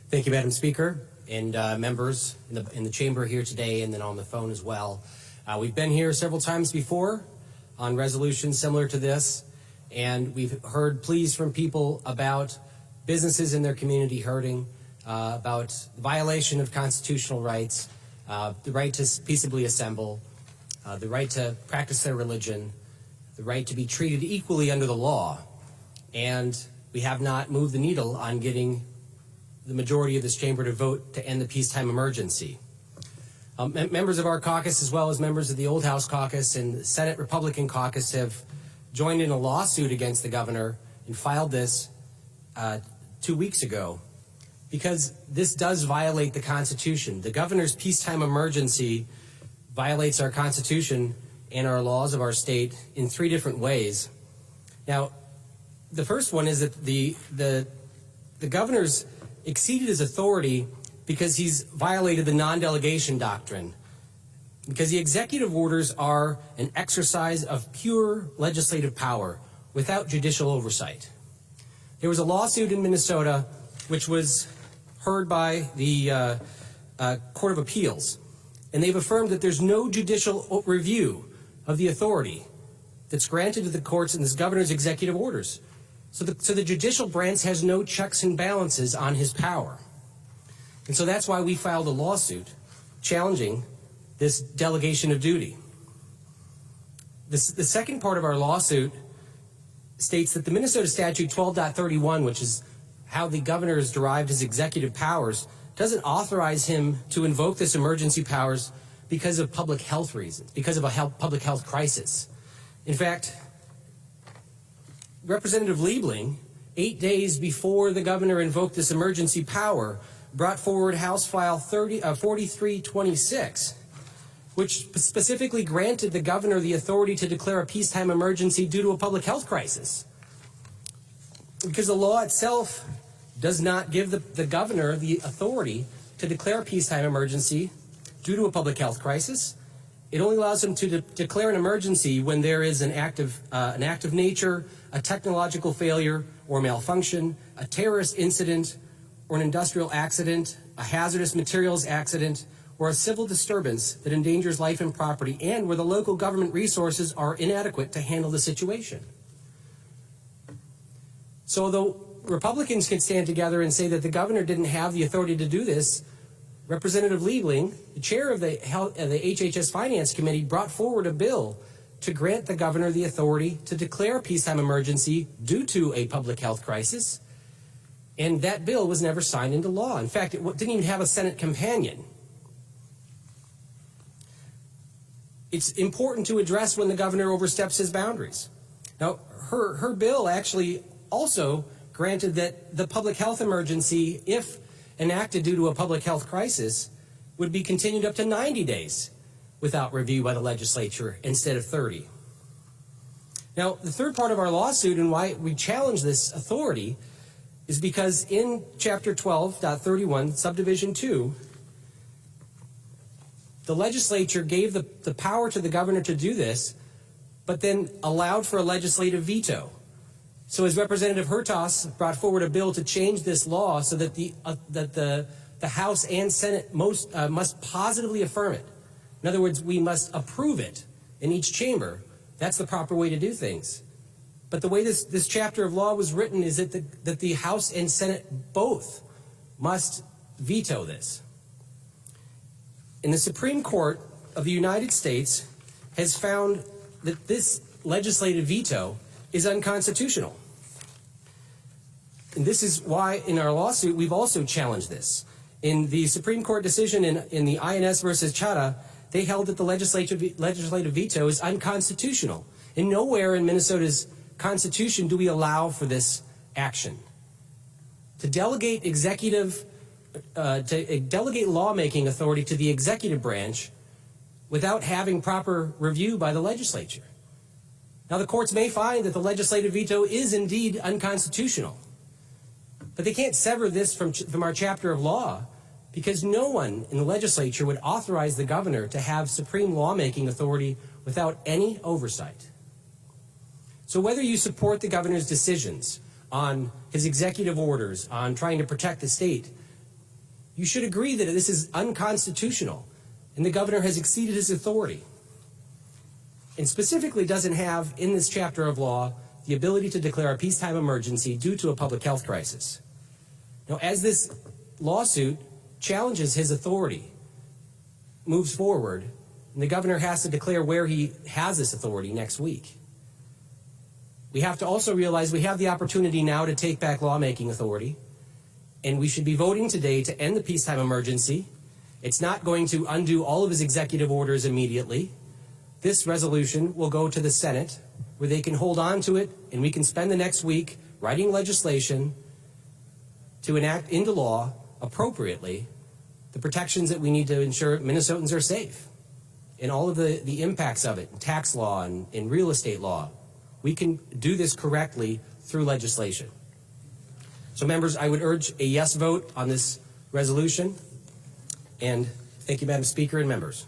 Thank you, Madam Speaker, and members in the chamber here today and then on the phone as well. We've been here several times before on resolutions similar to this, and we've heard pleas from people about businesses in their community hurting, about violation of constitutional rights, the right to peaceably assemble, the right to practice their religion, the right to be treated equally under the law. And we have not moved the needle on getting the majority of this chamber to vote to end the peacetime emergency. Members of our caucus, as well as members of the Old House caucus and the Senate Republican caucus, have joined in a lawsuit against the governor and filed this 2 weeks ago because this does violate the Constitution. The governor's peacetime emergency violates our Constitution and our laws of our state in 3 different ways. Now, the first one is that the governor's exceeded his authority because he's violated the non-delegation doctrine, because the executive orders are an exercise of pure legislative power without judicial oversight. There was a lawsuit in Minnesota which was heard by the Court of Appeals, and they've affirmed that there's no judicial review of the authority that's granted to the courts in this governor's executive orders. So the judicial branch has no checks and balances on his power. And so that's why we filed a lawsuit challenging this delegation of duty. The second part of our lawsuit states that the Minnesota Statute 12.31, which is how the governor has derived his executive powers, doesn't authorize him to invoke this emergency powers because of public health reasons, because of a public health crisis. In fact, Representative Liebling, 8 days before the governor invoked this emergency power, brought forward House File 4326, which specifically granted the governor the authority to declare a peacetime emergency due to a public health crisis. Because the law itself does not give the governor the authority to declare a peacetime emergency due to a public health crisis. It only allows him to declare an emergency when there is an act of nature, a technological failure or malfunction, a terrorist incident or an industrial accident, a hazardous materials accident, or a civil disturbance that endangers life and property, and where the local government resources are inadequate to handle the situation. So although Republicans can stand together and say that the governor didn't have the authority to do this, Representative Liebling, the chair of the HHS Finance Committee, brought forward a bill to grant the governor the authority to declare a peacetime emergency due to a public health crisis, and that bill was never signed into law. In fact, it didn't even have a Senate companion. It's important to address when the governor oversteps his boundaries. Now, her bill actually also granted that the public health emergency, if enacted due to a public health crisis, would be continued up to 90 days without review by the legislature instead of 30. Now, the third part of our lawsuit and why we challenge this authority is because in Chapter 12.31, Subdivision 2, the legislature gave the power to the governor to do this, but then allowed for a legislative veto. So as Representative Hertas brought forward a bill to change this law so that the House and Senate must positively affirm it. In other words, we must approve it in each chamber. That's the proper way to do things. But the way this chapter of law was written is that the House and Senate both must veto this. And the Supreme Court of the United States has found that this legislative veto is unconstitutional. And this is why in our lawsuit we've also challenged this. In the Supreme Court decision in the INS versus Chadha, they held that the legislative veto is unconstitutional. And nowhere in Minnesota's Constitution do we allow for this action. To delegate lawmaking authority to the executive branch without having proper review by the legislature. Now, the courts may find that the legislative veto is indeed unconstitutional, but they can't sever this from our chapter of law because no one in the legislature would authorize the governor to have supreme lawmaking authority without any oversight. So whether you support the governor's decisions on his executive orders, on trying to protect the state, you should agree that this is unconstitutional and the governor has exceeded his authority, and specifically doesn't have in this chapter of law the ability to declare a peacetime emergency due to a public health crisis. Now, as this lawsuit challenges his authority, moves forward, and the governor has to declare where he has this authority next week, we have to also realize we have the opportunity now to take back lawmaking authority, and we should be voting today to end the peacetime emergency. It's not going to undo all of his executive orders immediately. This resolution will go to the Senate, where they can hold on to it, and we can spend the next week writing legislation to enact into law appropriately the protections that we need to ensure Minnesotans are safe, and all of the impacts of it, in tax law and in real estate law. We can do this correctly through legislation. So members, I would urge a yes vote on this resolution. And thank you, Madam Speaker and members.